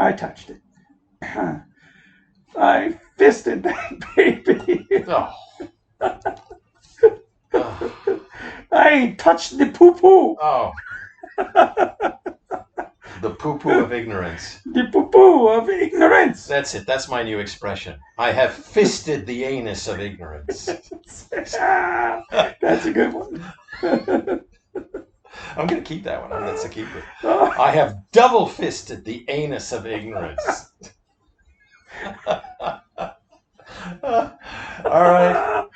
I touched it. I fisted that baby. Oh. Oh. I touched the poo-poo. Oh. The poo-poo of ignorance. The poo-poo of ignorance. That's it. That's my new expression. I have fisted the anus of ignorance. That's a good one. I'm going to keep that one. That's a keeper. I have double-fisted the anus of ignorance. All right.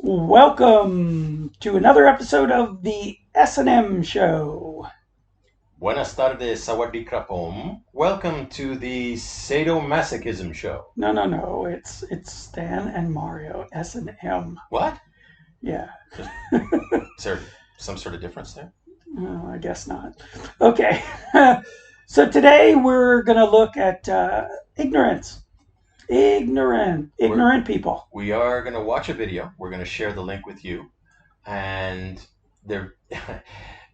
Welcome to another episode of the S&M Show. Buenas tardes, sawadee krapom. Welcome to the sadomasochism show. No. It's Stan and Mario, S&M. What? Yeah. Is there some sort of difference there? Oh, I guess not. Okay. So today we're going to look at ignorance. Ignorant people. We are going to watch a video. We're going to share the link with you. And they're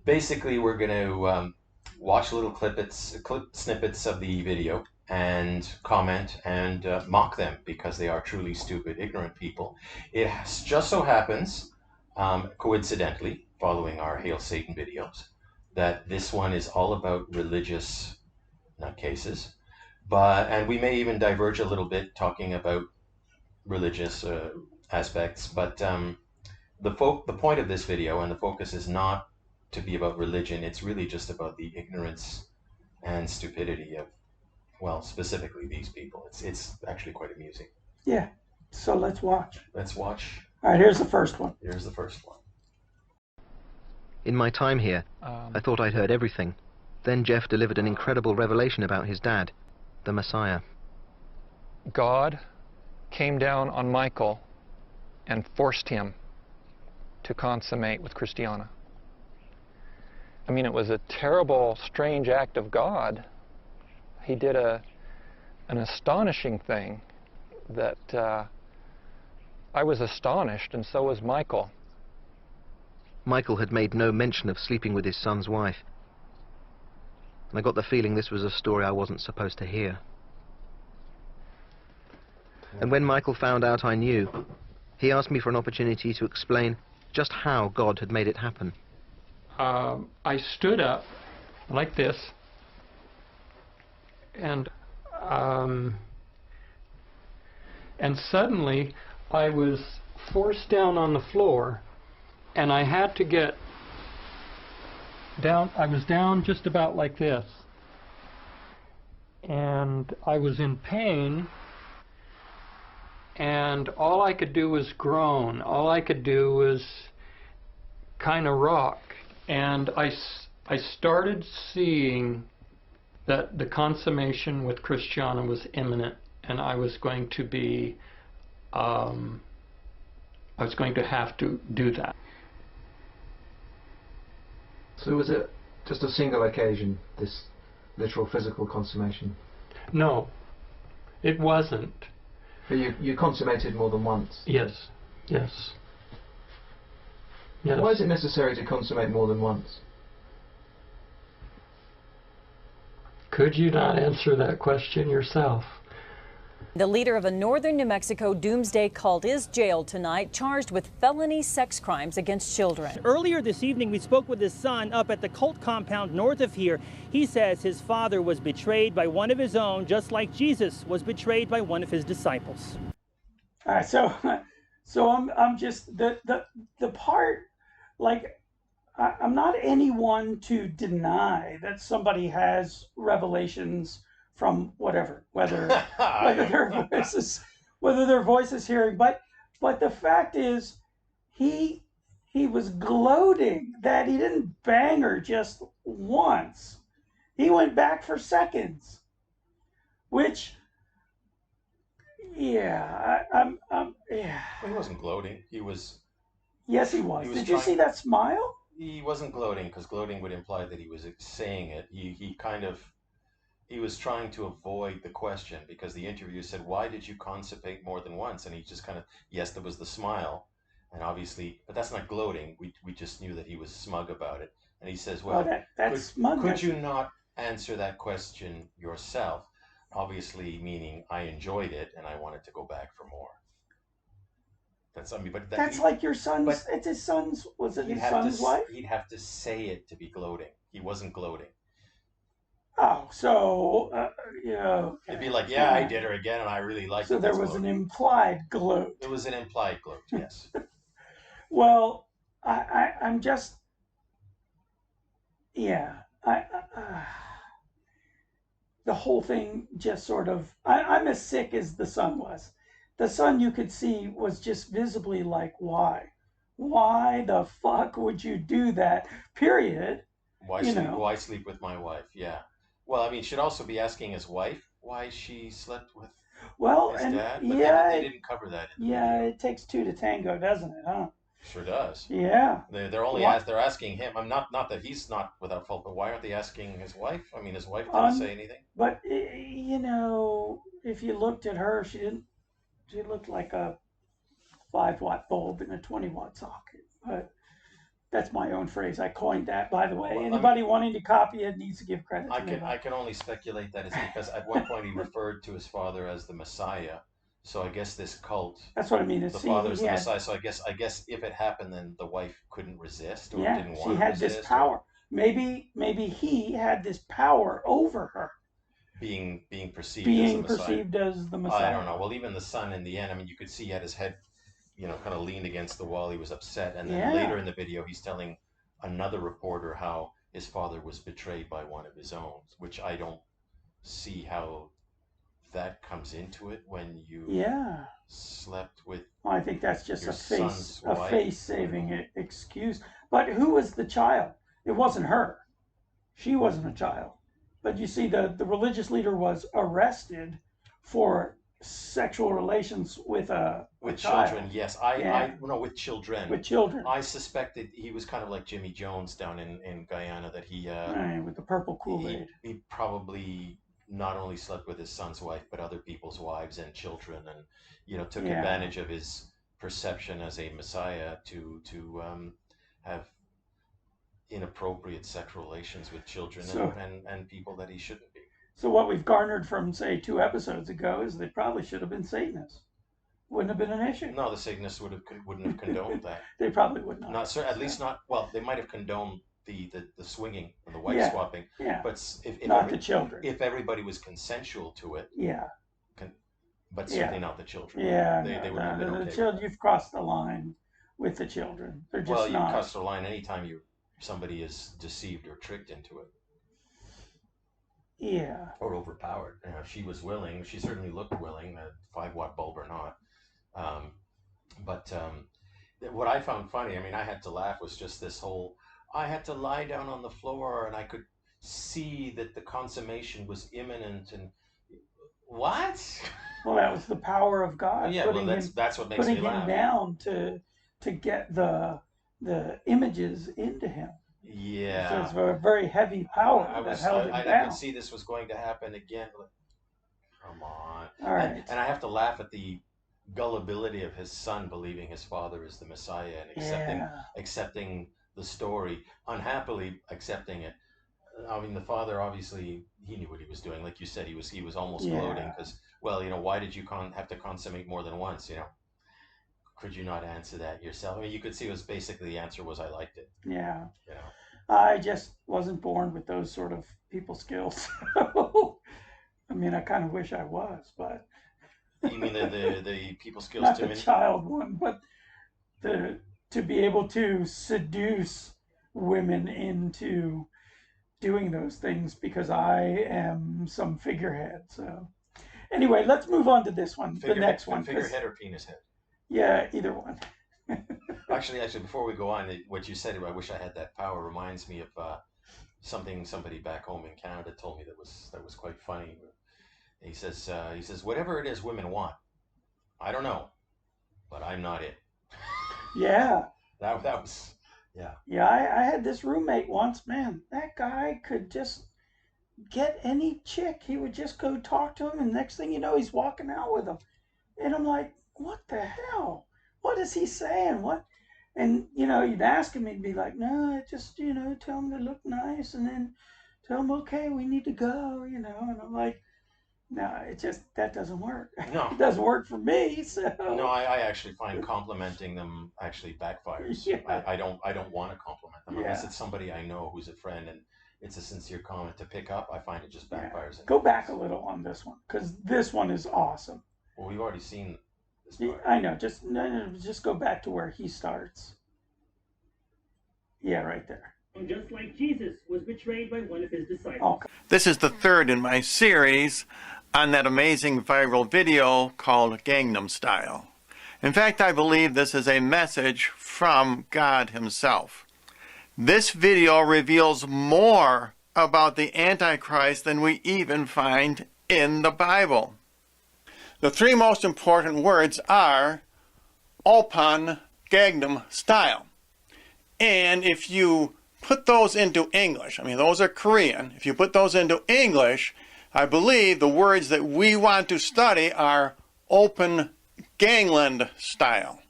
basically we're going to watch little clip snippets of the video and comment and mock them because they are truly stupid, ignorant people. It just so happens, coincidentally, following our Hail Satan videos, that this one is all about religious nutcases. And we may even diverge a little bit talking about religious aspects, but the point of this video and the focus is not to be about religion. It's really just about the ignorance and stupidity of, well, specifically these people. It's actually quite amusing. Yeah, so let's watch. Let's watch. All right, here's the first one. Here's the first one. In my time here, I thought I'd heard everything. Then Jeff delivered an incredible revelation about his dad, the Messiah. God came down on Michael and forced him to consummate with Christiana. I mean, it was a terrible, strange act of God. He did an astonishing thing that I was astonished, and so was Michael. Michael had made no mention of sleeping with his son's wife. And I got the feeling this was a story I wasn't supposed to hear. And when Michael found out I knew, he asked me for an opportunity to explain just how God had made it happen. I stood up like this, and suddenly I was forced down on the floor, and I had to get down. I was down just about like this, and I was in pain, and all I could do was groan. All I could do was kind of rock. And I started seeing that the consummation with Christiana was imminent, and I was going to be, I was going to have to do that. So was it just a single occasion, this literal physical consummation? No, it wasn't. But you consummated more than once? Yes. Why is it necessary to consummate more than once? Could you not answer that question yourself? The leader of a northern New Mexico doomsday cult is jailed tonight, charged with felony sex crimes against children. Earlier this evening, we spoke with his son up at the cult compound north of here. He says his father was betrayed by one of his own, just like Jesus was betrayed by one of his disciples. All right, so I'm just the part, like, I'm not anyone to deny that somebody has revelations from whatever, whether their voice is hearing, but the fact is he was gloating that he didn't bang her just once. He went back for seconds, which, yeah, Well, he wasn't gloating. He was. Yes, he was. He was Did you see that smile? He wasn't gloating, because gloating would imply that he was saying it. He was trying to avoid the question, because the interviewer said, "Why did you constipate more than once?" And he just kind of, yes, there was the smile, and obviously, but that's not gloating. We just knew that he was smug about it. And he says, Well, "Well, that's smug. could you not answer that question yourself?" Obviously, meaning I enjoyed it and I wanted to go back for more. That's, I mean, but That's like your son's. but It's his son's. Was it he'd his have son's wife? he'd have to say it to be gloating. He wasn't gloating. Oh, so yeah. It'd be like, yeah, I did her again, and I really liked it. So there That's was gloating. an implied gloat. It was an implied gloat, yes. Well, I'm just, yeah. The whole thing just sort of. I'm as sick as the son was. The son, you could see, was just visibly like, why? Why the fuck would you do that? Period. Why sleep with my wife? Yeah. Well, I mean, should also be asking his wife why she slept with his dad. But they didn't cover that in the video. It takes two to tango, doesn't it? Huh? Sure does. Yeah. They're asking him. I'm not that he's not without fault, but why aren't they asking his wife? I mean, his wife didn't say anything. But if you looked at her, she didn't. She looked like a 5-watt bulb in a 20-watt socket. But that's my own phrase. I coined that, by the way. Well, anybody wanting to copy it needs to give credit to me. I can only speculate that it's because at one point he referred to his father as the Messiah. So I guess this cult. That's what I mean. The father's the Messiah. So I guess if it happened, then the wife couldn't resist or didn't want to resist. She had this power. Maybe he had this power over her. Being perceived as the Messiah. I don't know. Well, even the son in the end, I mean, you could see he had his head, kind of leaned against the wall. He was upset. And then later in the video, he's telling another reporter how his father was betrayed by one of his own, which I don't see how that comes into it when you slept with. Well, I think that's just a face-saving excuse. But who was the child? It wasn't her. She wasn't a child. But you see, the religious leader was arrested for sexual relations with children. Yes, with children. With children. I suspected he was kind of like Jimmy Jones down in Guyana, that he with the purple Kool-Aid. He probably not only slept with his son's wife, but other people's wives and children, and took advantage of his perception as a messiah to have inappropriate sexual relations with children and people that he shouldn't be. So what we've garnered from, say, 2 episodes ago is they probably should have been Satanists. Wouldn't have been an issue. No, the Satanists wouldn't have condoned that. They probably would not. At least not. Well, they might have condoned the swinging and the wife swapping. Yeah. But if not the children. If everybody was consensual to it. Yeah. But certainly not the children. Yeah. They would have been okay. The children, you've crossed the line with the children. They're just you cross the line anytime somebody is deceived or tricked into it. Yeah. Or overpowered. She was willing. She certainly looked willing, a 5-watt bulb or not. But what I found funny, I mean, I had to laugh, was just this whole, I had to lie down on the floor and I could see that the consummation was imminent. And what? Well, that was the power of God. Yeah, that's what makes me laugh. Putting him down to get the images into him. Yeah. So it's a very heavy power that held him down. I could see this was going to happen again. Come on. All right. And I have to laugh at the gullibility of his son believing his father is the Messiah and accepting the story, unhappily accepting it. I mean, the father, obviously, he knew what he was doing. Like you said, he was almost gloating because, why did you have to consummate more than once, Could you not answer that yourself? I mean, you could see the answer was, I liked it. Yeah. I just wasn't born with those sort of people skills. I mean, I kind of wish I was, but. You mean the people skills not to the child one, but to be able to seduce women into doing those things because I am some figurehead. So anyway, let's move on to this one, the next one. Figurehead or penis head? Yeah, either one. Actually, before we go on, what you said, I wish I had that power, reminds me of something somebody back home in Canada told me that was quite funny. He says, whatever it is women want, I don't know, but I'm not it. Yeah. That was Yeah. Yeah, I had this roommate once, man. That guy could just get any chick. He would just go talk to him, and next thing you know, he's walking out with them. And I'm like, what the hell? What is he saying? What? And, you know, you'd ask him, he'd be like, no, I just, you know, tell him they look nice, and then tell him, okay, we need to go, you know. And I'm like, no, that doesn't work. No. It doesn't work for me, so. No, I actually find complimenting them actually backfires. Yeah. I don't want to compliment them unless Yeah. it's somebody I know who's a friend and it's a sincere comment to pick up. I find it just backfires. Yeah. Go back a little on this one, because this one is awesome. Well, we've already seen this part. I know. Just go back to where he starts. Yeah, right there. Just like Jesus was betrayed by one of his disciples. Okay. This is the third in my series on that amazing viral video called Gangnam Style. In fact, I believe this is a message from God himself. This video reveals more about the Antichrist than we even find in the Bible. The three most important words are Open Gangnam Style. And if you put those into English, I mean, those are Korean. If you put those into English, I believe the words that we want to study are Open Gangland Style.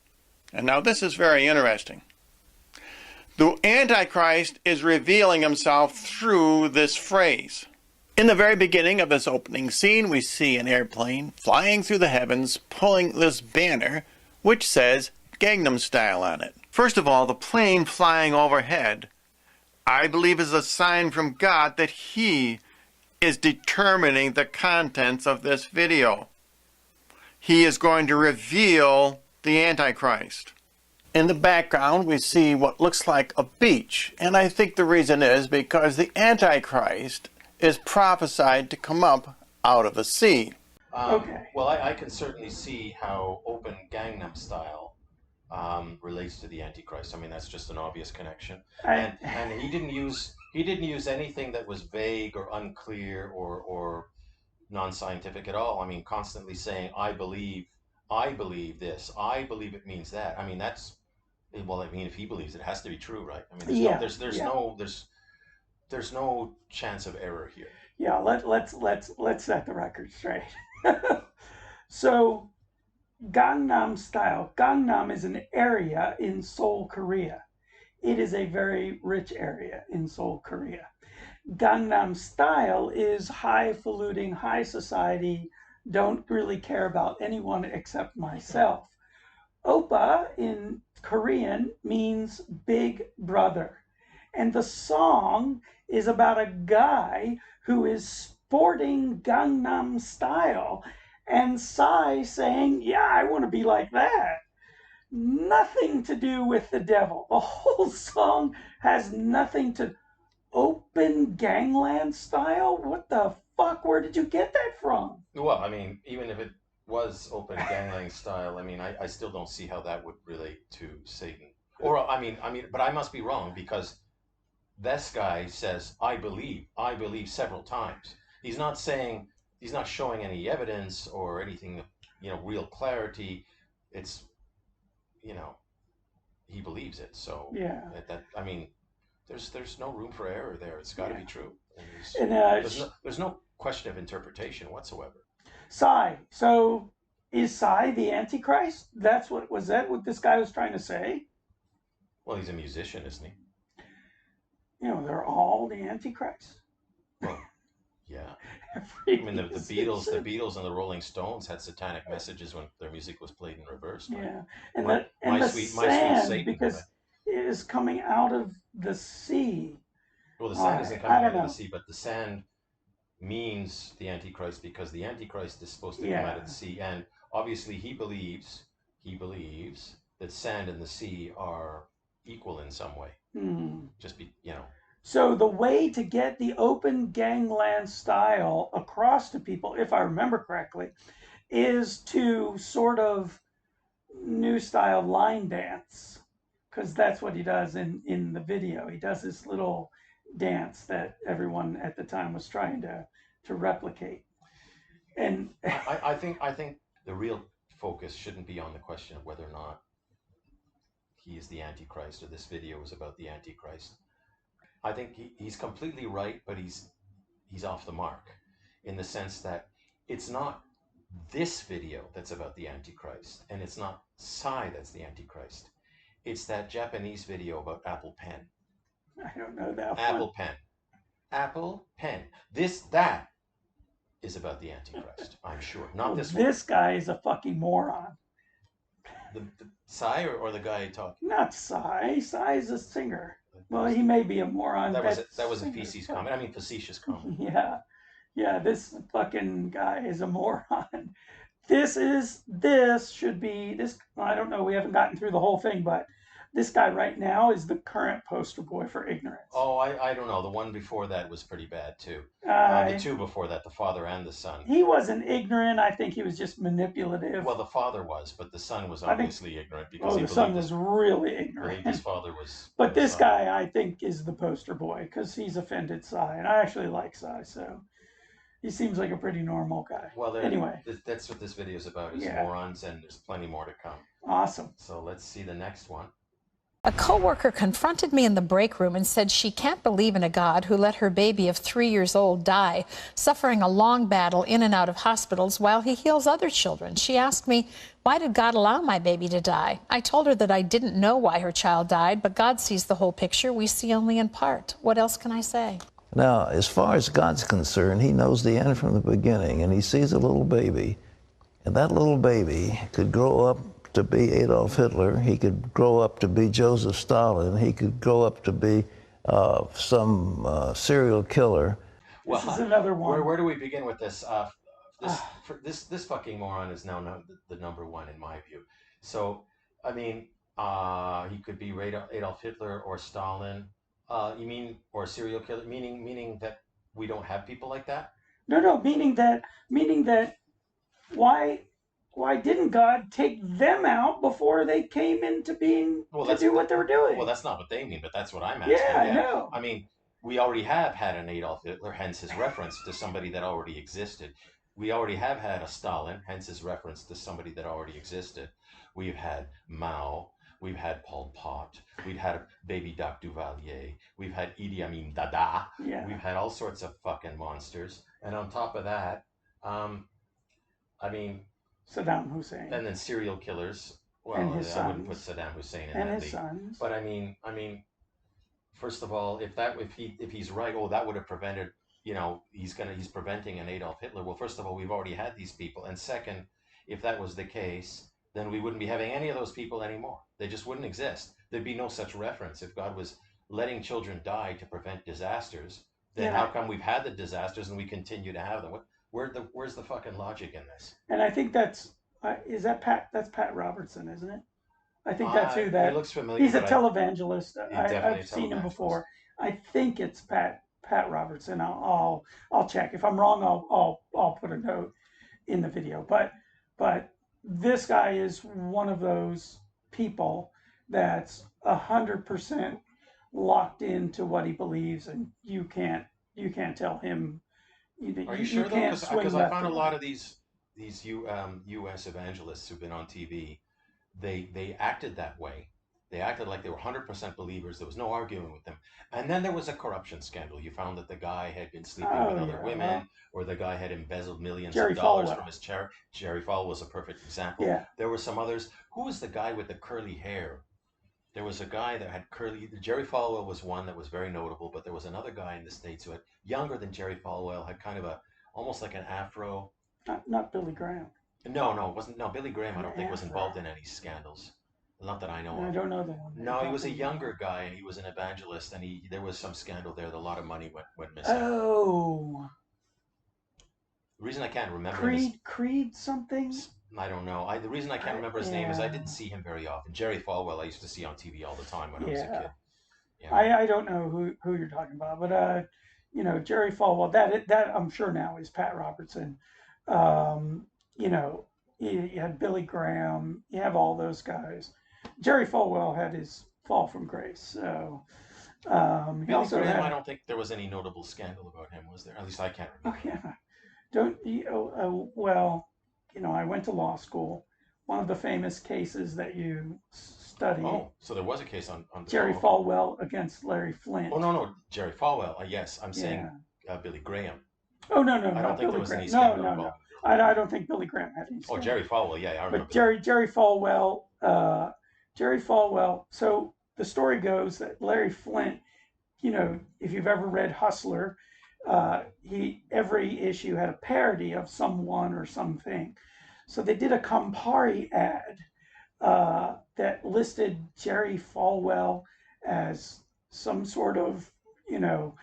And now this is very interesting. The Antichrist is revealing himself through this phrase. In the very beginning of this opening scene, we see an airplane flying through the heavens, pulling this banner, which says Gangnam Style on it. First of all, the plane flying overhead, I believe, is a sign from God that he is determining the contents of this video. He is going to reveal the Antichrist. In the background, we see what looks like a beach, and I think the reason is because the Antichrist is prophesied to come up out of the sea. Okay. Well, I can certainly see how Open Gangnam Style relates to the Antichrist. I mean, that's just an obvious connection. And he didn't use anything that was vague or unclear or non-scientific at all. I mean, constantly saying, I believe this, I believe it means that. I mean, that's, well, I mean, if he believes it, has to be true, right? I mean, there's no chance of error here. Yeah, let's set the record straight. So, Gangnam Style. Gangnam is an area in Seoul, Korea. It is a very rich area in Seoul, Korea. Gangnam Style is highfalutin, high society, don't really care about anyone except myself. Oppa in Korean means big brother. And the song is about a guy who is sporting Gangnam Style, and Psy saying, yeah, I want to be like that. Nothing to do with the devil. The whole song has nothing to... Open Gangland Style? What the fuck? Where did you get that from? Well, I mean, even if it was Open Gangland Style, I mean, I still don't see how that would relate to Satan. Or, I mean, but I must be wrong, because this guy says, I believe several times. He's not showing any evidence or anything, real clarity. It's, he believes it. So, yeah. I mean, there's no room for error there. It's got to be true. There's no question of interpretation whatsoever. Psy. So, is Psy the Antichrist? Was that what this guy was trying to say? Well, he's a musician, isn't he? They're all the Antichrist. Well, yeah. I mean, the Beatles and the Rolling Stones had satanic messages when their music was played in reverse. Right? Yeah, and my sweet Satan, because it is coming out of the sea. Well, the sand isn't coming out of the sea, but the sand means the Antichrist, because the Antichrist is supposed to come out of the sea, and obviously he believes that sand and the sea are equal in some way. So the way to get the Open Gangland Style across to people, if I remember correctly, is to sort of new style line dance, because that's what he does in the video. He does this little dance that everyone at the time was trying to replicate. And I think the real focus shouldn't be on the question of whether or not he is the Antichrist, or this video is about the Antichrist. I think he's completely right, but he's off the mark in the sense that it's not this video that's about the Antichrist, and it's not Psy that's the Antichrist. It's that Japanese video about Apple Pen. I don't know that Apple one. Pen. Apple Pen. That is about the Antichrist, I'm sure. Not this one. This guy is a fucking moron. The Psy or the guy talking? Not Psy. Psy is a singer. Well, he may be a moron. That was a feces comment. I mean, facetious comment. Yeah, this fucking guy is a moron. This should be this. I don't know. We haven't gotten through the whole thing, but this guy right now is the current poster boy for ignorance. Oh, I don't know. The one before that was pretty bad too. The two before that, the father and the son. He wasn't ignorant. I think he was just manipulative. Well, the father was, but the son was obviously ignorant because the son was really ignorant. His father was. But this guy, I think, is the poster boy because he's offended Psy, and I actually like Psy, so he seems like a pretty normal guy. Well, anyway, that's what this video is about: is morons, and there's plenty more to come. Awesome. So let's see the next one. A coworker confronted me in the break room and said she can't believe in a God who let her baby of 3 years old die, suffering a long battle in and out of hospitals while he heals other children. She asked me, why did God allow my baby to die? I told her that I didn't know why her child died, but God sees the whole picture. We see only in part. What else can I say? Now, as far as God's concerned, he knows the end from the beginning, and he sees a little baby, and that little baby could grow up to be Adolf Hitler, he could grow up to be Joseph Stalin, he could grow up to be some serial killer. Well, this is another one. Where do we begin with this? This fucking moron is now the number one in my view. So, I mean, he could be Adolf Hitler or Stalin. You mean, or serial killer? Meaning that we don't have people like that? No. Meaning that why didn't God take them out before they came into being to do what they were doing? Well, that's not what they mean, but that's what I'm asking. Yeah, I know. I mean, we already have had an Adolf Hitler, hence his reference to somebody that already existed. We already have had a Stalin, hence his reference to somebody that already existed. We've had Mao. We've had Pol Pot. We've had Baby Doc Duvalier. We've had Idi Amin Dada. Yeah. We've had all sorts of fucking monsters. And on top of that, I mean... Saddam Hussein. And then serial killers. Well, and his I wouldn't put Saddam Hussein in and that his league. sons. But I mean, first of all, if he's right, that would have prevented, he's preventing an Adolf Hitler. Well, first of all, we've already had these people, and second, if that was the case, then we wouldn't be having any of those people anymore. They just wouldn't exist. There'd be no such reference. If God was letting children die to prevent disasters, then how come we've had the disasters and we continue to have them? Where's the fucking logic in this? And I think that's Pat Robertson, isn't it? I think that's who that. He looks familiar. He's a televangelist. I've seen him before. I think it's Pat Robertson. I'll check. If I'm wrong, I'll put a note in the video. But this guy is one of those people that's 100% locked into what he believes, and you can't tell him. Are you sure though? Because I found a lot of these U.S. evangelists who've been on TV, they acted that way. They acted like they were 100% believers. There was no arguing with them. And then there was a corruption scandal. You found that the guy had been sleeping with other women, or the guy had embezzled millions of dollars from his charity. Jerry Falwell was a perfect example. Yeah. There were some others. Who was the guy with the curly hair? There was a guy that had curly. Jerry Falwell was one that was very notable, but there was another guy in the States who had, younger than Jerry Falwell, had kind of almost like an afro. Not Billy Graham. No, it wasn't. No, Billy Graham, I don't think was involved in any scandals. Not that I know of. I don't know the one. No, he was a younger guy, and he was an evangelist, and there was some scandal there. That a lot of money went missing. Oh. The reason I can't remember Creed something? I don't know. The reason I can't remember his name is I didn't see him very often. Jerry Falwell, I used to see on TV all the time when I was a kid. Yeah. I don't know who you're talking about, but Jerry Falwell, that I'm sure now is Pat Robertson. You had Billy Graham, you have all those guys. Jerry Falwell had his fall from grace, so Billy Graham, I don't think there was any notable scandal about him, was there? At least I can't remember. Well, I went to law school. One of the famous cases that you study. Oh, so there was a case on Jerry Falwell against Larry Flint. Oh, no, Jerry Falwell. Yes, I'm saying Billy Graham. Oh, no, I don't think Billy there was Graham. any No, scandal no, involved. I don't think Billy Graham had any scandal. Oh, Jerry Falwell, yeah, I remember. But Jerry Falwell, so the story goes that Larry Flint, you know, if you've ever read Hustler, every issue had a parody of someone or something. So they did a Campari ad that listed Jerry Falwell as some sort of, you know,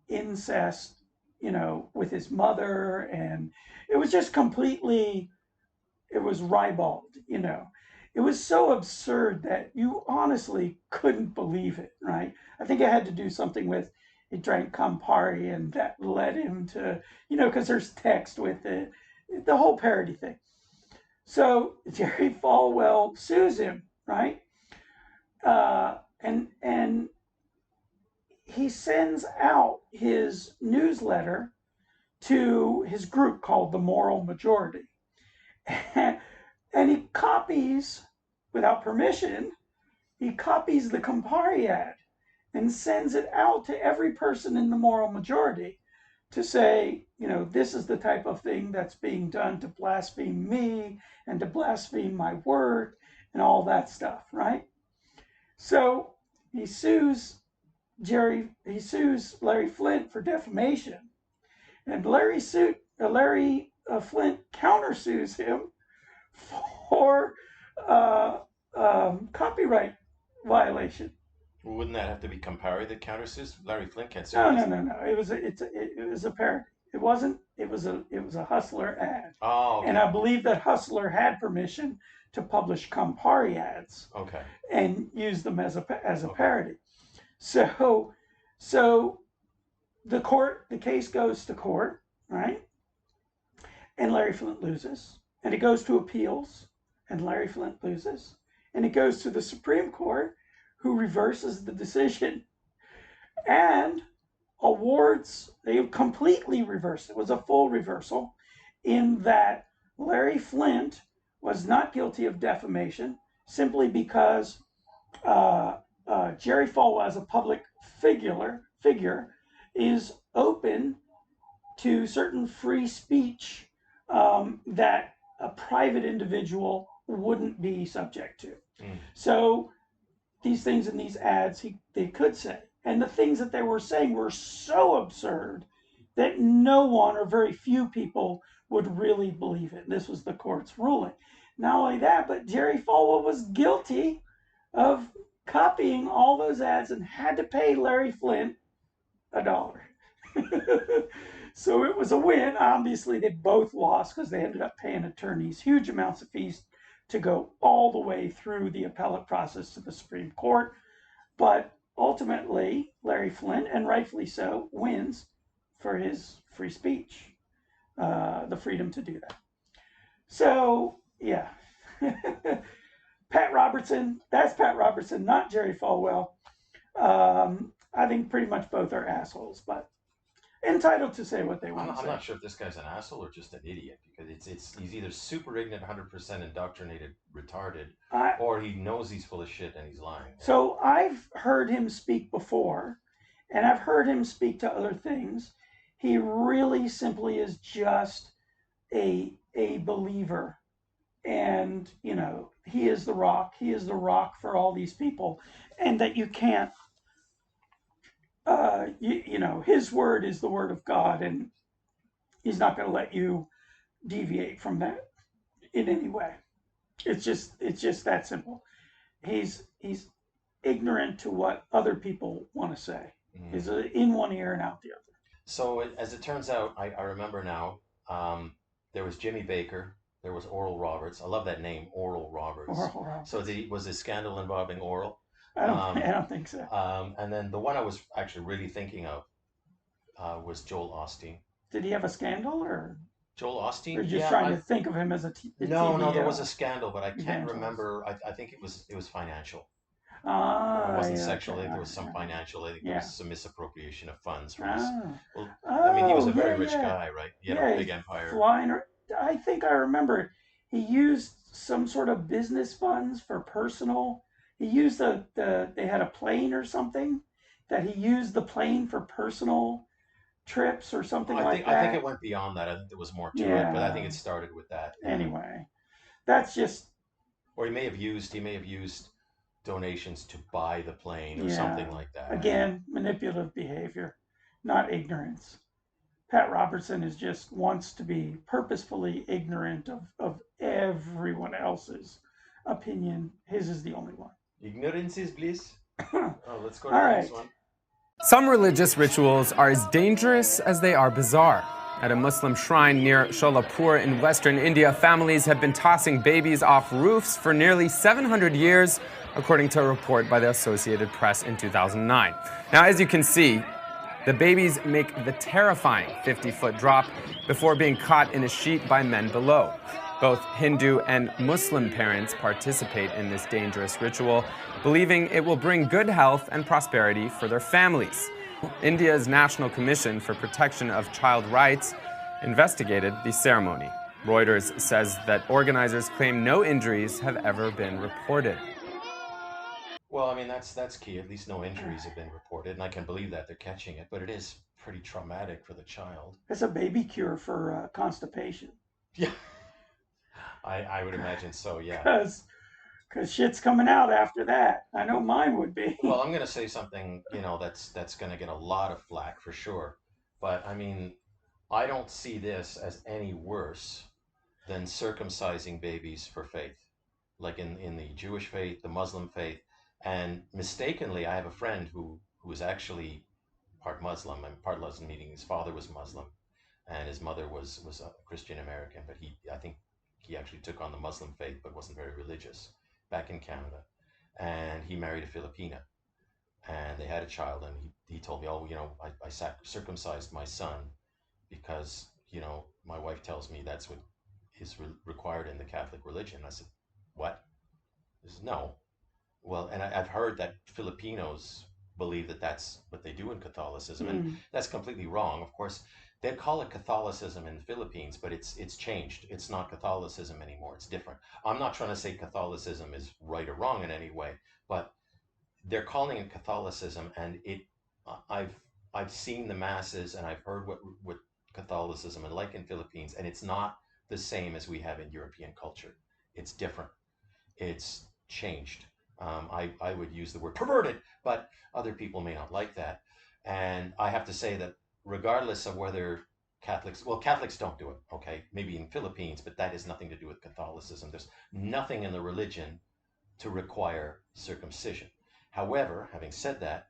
incest, you know, with his mother, and it was just completely, it was ribald, you know. It was so absurd that you honestly couldn't believe it, right? I think it had to do something with he drank Campari and that led him to, you know, because there's text with it, the whole parody thing. So Jerry Falwell sues him, right? And he sends out his newsletter to his group called the Moral Majority. And he copies, without permission, he copies the Campari ad and sends it out to every person in the Moral Majority to say, you know, this is the type of thing that's being done to blaspheme me and to blaspheme my work and all that stuff, right? So he sues Larry Flint for defamation, and Larry Flint countersues him for copyright violation. Well, wouldn't that have to be Campari that countersues? Larry Flint can't sue. No. It was a parody. It wasn't. It was a Hustler ad. Oh. Okay. And I believe that Hustler had permission to publish Campari ads. Okay. And use them as a parody. So the case goes to court, right? And Larry Flint loses. And it goes to appeals, and Larry Flint loses. And it goes to the Supreme Court, who reverses the decision and awards, they completely reversed. It was a full reversal in that Larry Flint was not guilty of defamation simply because Jerry Falwell, as a public figure, is open to certain free speech that a private individual wouldn't be subject to. So these things in these ads they could say. And the things that they were saying were so absurd that no one or very few people would really believe it. And this was the court's ruling. Not only that, but Jerry Falwell was guilty of copying all those ads and had to pay Larry Flint $1. So it was a win. Obviously, they both lost because they ended up paying attorneys huge amounts of fees to go all the way through the appellate process to the Supreme Court. But ultimately, Larry Flint, and rightfully so, wins for his free speech, the freedom to do that. So, yeah. Pat Robertson, that's Pat Robertson, not Jerry Falwell. I think pretty much both are assholes, but entitled to say what they want to say. I'm not sure if this guy's an asshole or just an idiot, because he's either super ignorant, 100% indoctrinated, retarded, or he knows he's full of shit and he's lying. So I've heard him speak before, and I've heard him speak to other things. He really simply is just a believer. And, you know, he is the rock. He is the rock for all these people. And that you can't, you know, his word is the word of God, and he's not going to let you deviate from that in any way. It's just that simple. He's ignorant to what other people want to say. He's in one ear and out the other. So as it turns out, I remember now, there was Jimmy Baker, there was Oral Roberts. I love that name, Oral Roberts. Oral Roberts. So was a scandal involving Oral? I don't think so. And then the one I was actually really thinking of was Joel Osteen. Did he have a scandal, or Joel Osteen? Or just trying to think of him as a No, there was a scandal, but I can't remember. I think it was financial. It wasn't sexual. There was some financial. I think there was some misappropriation of funds for his. Well, I mean, he was a very rich guy, right? He had a big empire. I think I remember he used some sort of business funds for personal. he used they had a plane or something, that he used the plane for personal trips or something like that. I think it went beyond that. I think there was more to it, but I think it started with that. Anyway, that's just. Or he may have used donations to buy the plane or something like that. Again, manipulative behavior, not ignorance. Pat Robertson wants to be purposefully ignorant of everyone else's opinion. His is the only one. Ignorance is bliss. Let's go to the next one. Some religious rituals are as dangerous as they are bizarre. At a Muslim shrine near Sholapur in western India, families have been tossing babies off roofs for nearly 700 years, according to a report by the Associated Press in 2009. Now, as you can see, the babies make the terrifying 50-foot drop before being caught in a sheet by men below. Both Hindu and Muslim parents participate in this dangerous ritual, believing it will bring good health and prosperity for their families. India's National Commission for Protection of Child Rights investigated the ceremony. Reuters says that organizers claim no injuries have ever been reported. Well, I mean, that's key. At least no injuries have been reported, and I can believe that they're catching it, but it is pretty traumatic for the child. It's a baby cure for constipation. Yeah, I would imagine so, yeah. Because shit's coming out after that. I know mine would be. Well, I'm going to say something, that's going to get a lot of flack for sure. But, I mean, I don't see this as any worse than circumcising babies for faith. Like in the Jewish faith, the Muslim faith. And mistakenly, I have a friend who was actually part Muslim, and part Muslim meaning his father was Muslim, and his mother was a Christian American. But I think he actually took on the Muslim faith, but wasn't very religious. Back in Canada, and he married a Filipina, and they had a child, and he told me, I circumcised my son because, my wife tells me that's what is required in the Catholic religion. I said, what? He said, no. Well, and I've heard that Filipinos believe that that's what they do in Catholicism, and that's completely wrong. Of course, they call it Catholicism in the Philippines, but it's changed. It's not Catholicism anymore. It's different. I'm not trying to say Catholicism is right or wrong in any way, but they're calling it Catholicism, and I've seen the masses, and I've heard what Catholicism is like in Philippines, and it's not the same as we have in European culture. It's different. It's changed. I would use the word perverted, but other people may not like that. And I have to say that regardless of whether Catholics don't do it, okay, maybe in Philippines, but that has nothing to do with Catholicism. There's nothing in the religion to require circumcision. However, having said that,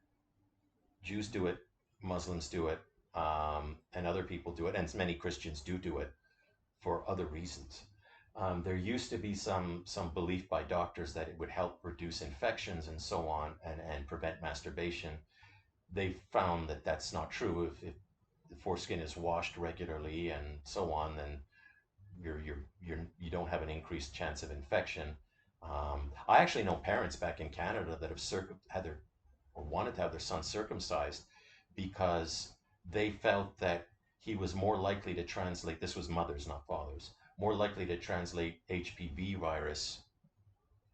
Jews do it, Muslims do it, and other people do it, and many Christians do it for other reasons. There used to be some belief by doctors that it would help reduce infections and so on, and prevent masturbation. They found that that's not true. If the foreskin is washed regularly and so on, then you don't have an increased chance of infection. I actually know parents back in Canada that have wanted to have their son circumcised because they felt that he was more likely to translate. This was mothers, not fathers. More likely to translate HPV virus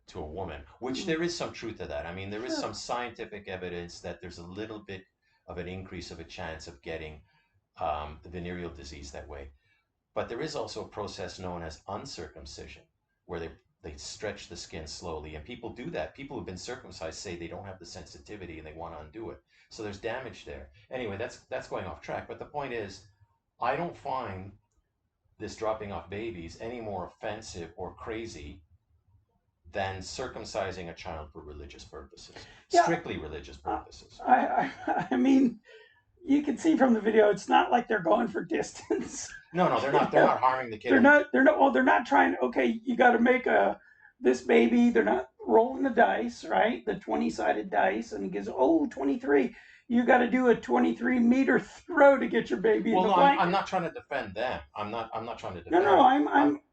to a woman, which there is some truth to that. I mean, there is some scientific evidence that there's a little bit of an increase of a chance of getting the venereal disease that way. But there is also a process known as uncircumcision, where they stretch the skin slowly, and people do that. People who've been circumcised say they don't have the sensitivity and they want to undo it. So there's damage there. Anyway, that's going off track. But the point is, I don't find this dropping off babies any more offensive or crazy than circumcising a child for religious purposes, strictly religious purposes. I mean, you can see from the video, it's not like they're going for distance. No, they're not. They're not harming the kid. They're not trying. Okay, you got to make this baby. They're not rolling the dice, right? The 20-sided dice, and he goes, 23. You got to do a 23-meter throw to get your baby in the blanket. I'm not trying to defend them. I'm not trying to defend. No,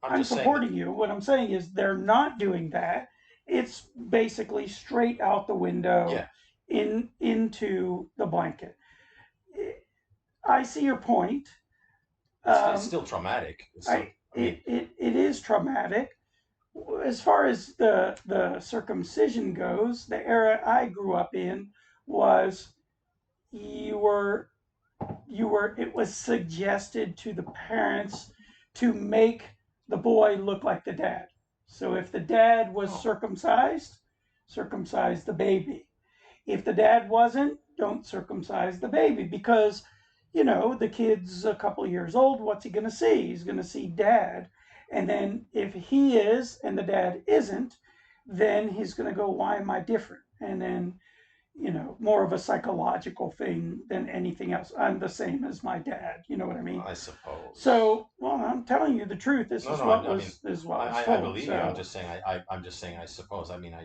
I'm supporting you. What I'm saying is they're not doing that. It's basically straight out the window, into the blanket. I see your point. It's still traumatic. It is traumatic, as far as the circumcision goes, the era I grew up in was it was suggested to the parents to make the boy look like the dad. So if the dad was circumcised, circumcise the baby. If the dad wasn't, don't circumcise the baby, because the kid's a couple of years old. What's he going to see? He's going to see dad. And then if he is and the dad isn't, then he's going to go, why am I different? And then, more of a psychological thing than anything else. I'm the same as my dad. You know what I mean? I suppose. So, well, I'm telling you the truth. This is what was I told. believe so. you. I'm just saying. I'm just saying. I suppose. I mean,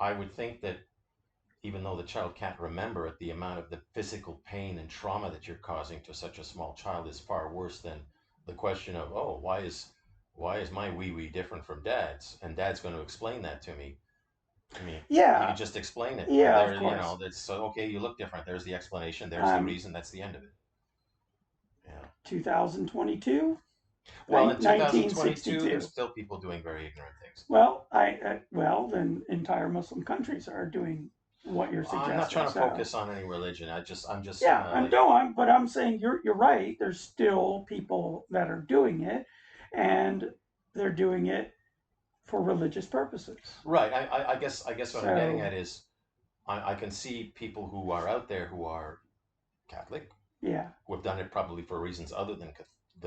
I would think that even though the child can't remember it, the amount of the physical pain and trauma that you're causing to such a small child is far worse than the question of, oh, why is my wee different from dad's, and dad's going to explain that to me. I mean, yeah, you can just explain it. Yeah, there, of course. That's so okay. You look different. There's the explanation. There's the reason. That's the end of it. Yeah. 2022. Well, in 2022, there's still people doing very ignorant things. Well, then entire Muslim countries are doing what you're suggesting. I'm not trying to focus on any religion. I'm just. Yeah, but I'm saying you're right. There's still people that are doing it, and they're doing it for religious purposes. Right. I guess what I'm getting at is, I can see people who are out there who are Catholic. Yeah. Who have done it probably for reasons other than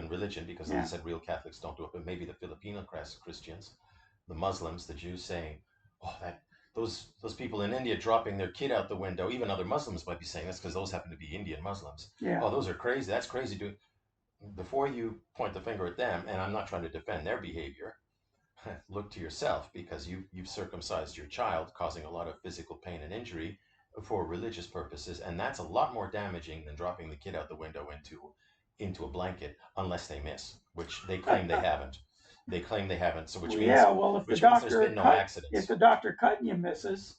religion, because as I said, real Catholics don't do it, but maybe the Filipino Christians, the Muslims, the Jews saying, oh, those people in India dropping their kid out the window, even other Muslims might be saying this because those happen to be Indian Muslims. Yeah. Oh, those are crazy. That's crazy. Before you point the finger at them, and I'm not trying to defend their behavior, look to yourself, because you've circumcised your child, causing a lot of physical pain and injury for religious purposes, and that's a lot more damaging than dropping the kid out the window into a blanket, unless they miss, which they claim they haven't. They claim they haven't. So which means if the doctor there's been no accidents. If the doctor cutting you misses,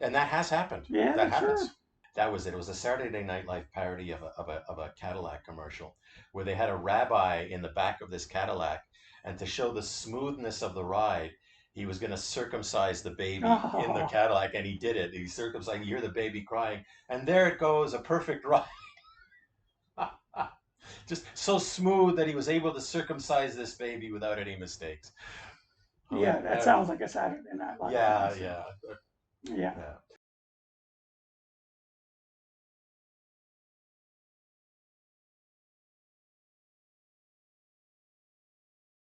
and that has happened. Yeah, that happens. Sure. That was it. It was a Saturday Night Live parody of a Cadillac commercial, where they had a rabbi in the back of this Cadillac, and to show the smoothness of the ride, he was going to circumcise the baby in the Cadillac, and he did it. He circumcised. You hear the baby crying, and there it goes, a perfect ride. Just so smooth that he was able to circumcise this baby without any mistakes. Yeah, that sounds like a Saturday Night Live. Yeah.